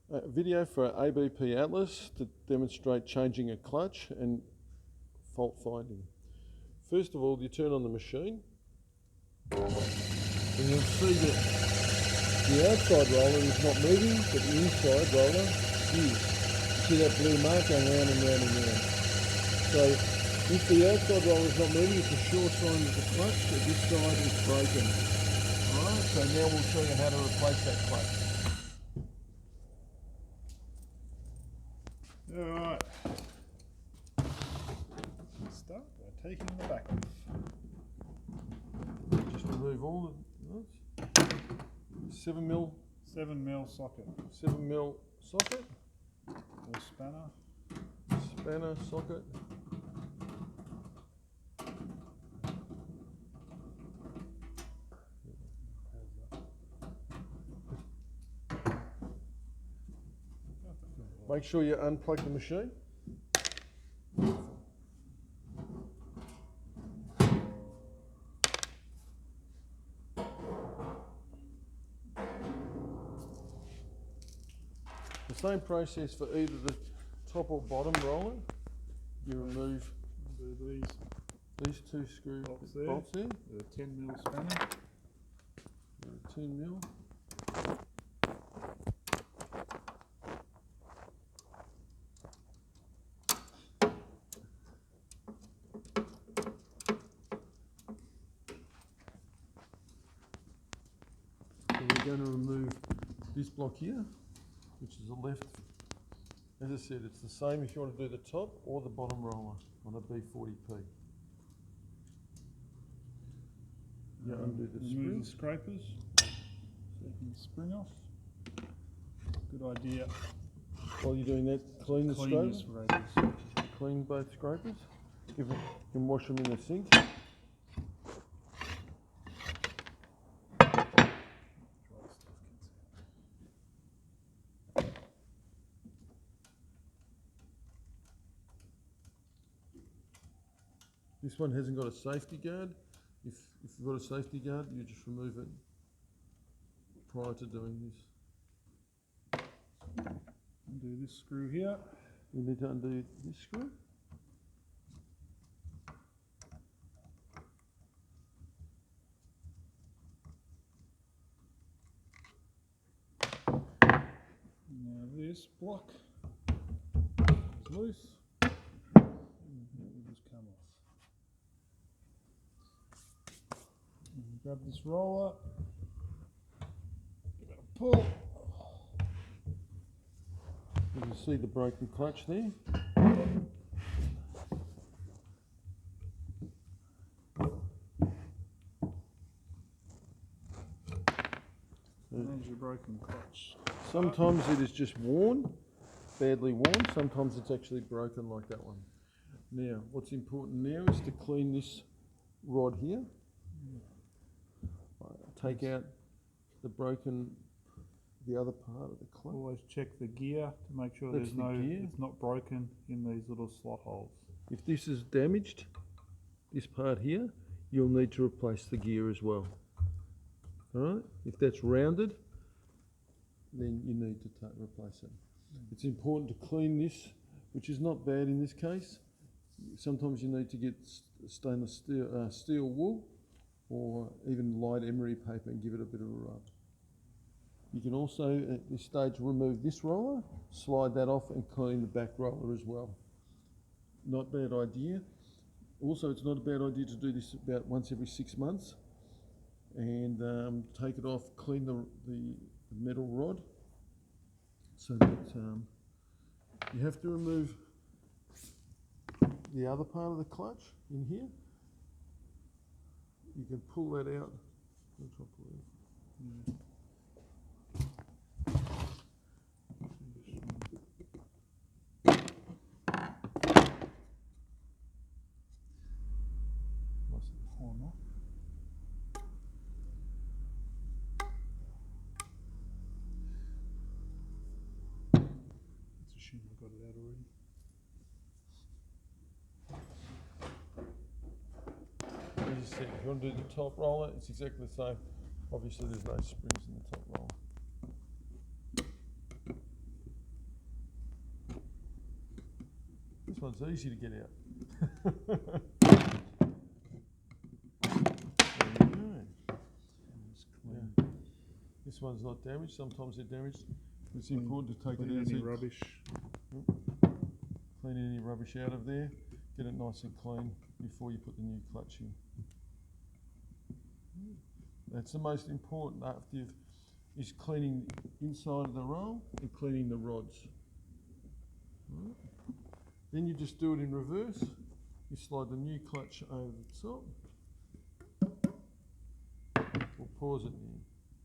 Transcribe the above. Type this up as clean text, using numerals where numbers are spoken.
A video for ABP Atlas to demonstrate changing a clutch and fault finding. First of all, you turn on the machine and you'll see that the outside roller is not moving, but the inside roller is. You see that blue mark going round and round and round. So if the outside roller is not moving, it's a sure sign that the clutch at this side is broken. Alright, so now we'll show you how to replace that clutch. Alright, let's start by taking the back off. Just remove all the nuts. 7mm 7mm socket. 7mm socket, Or spanner. spanner socket. Make sure you unplug the machine. The same process for either the top or bottom roller. You remove Do these two screw bolts there. The 10mm spanner. 10mm. And we're going to remove this block here, which is the left. As I said, it's the same if you want to do the top or the bottom roller on a B40P. You undo the Remove the springs. scrapers so you can spring off. Good idea. While you're doing that, clean the Clean the scrapers. scrapers. Clean both scrapers. You can wash them in the sink. This one hasn't got a safety guard. If you've got a safety guard, you just remove it prior to doing this. Undo this screw here. You need to undo this screw. Now this block is loose. And it will just come off. And grab this roller. Give it a pull. You can see the broken clutch there. There's your broken clutch. Sometimes it is just worn, badly worn. Sometimes it's actually broken like that one. Now, what's important now is to clean this rod here. Take out the other part of the clutch. Always check the gear to make sure That's the gear. it's not broken in these little slot holes. If this is damaged, this part here, you'll need to replace the gear as well. Alright, if that's rounded, then you need to replace it. It's important to clean this, which is not bad in this case. Sometimes you need to get stainless steel wool or even light emery paper and give it a bit of a rub. You can also, at this stage, remove this roller, slide that off and clean the back roller as well. Not a bad idea. Also, it's not a bad idea to do this about once every 6 months and take it off, clean the metal rod so that you have to remove the other part of the clutch in here. You can pull that out. I'll try to pull it out. It's a shame I got it out already. As you said, if you want to do the top roller, it's exactly the same. Obviously, there's no springs in the top roller. This one's easy to get out. There you go. It's clean. Yeah. This one's not damaged. Sometimes they're damaged. It's important to take it Clean out. any So rubbish. clean any rubbish out of there. Get it nice and clean before you put the new clutch in. That's the most important after you've is cleaning inside of the roll and cleaning the rods. Right. Then you just do it in reverse. You slide the new clutch over the top. We'll pause it now.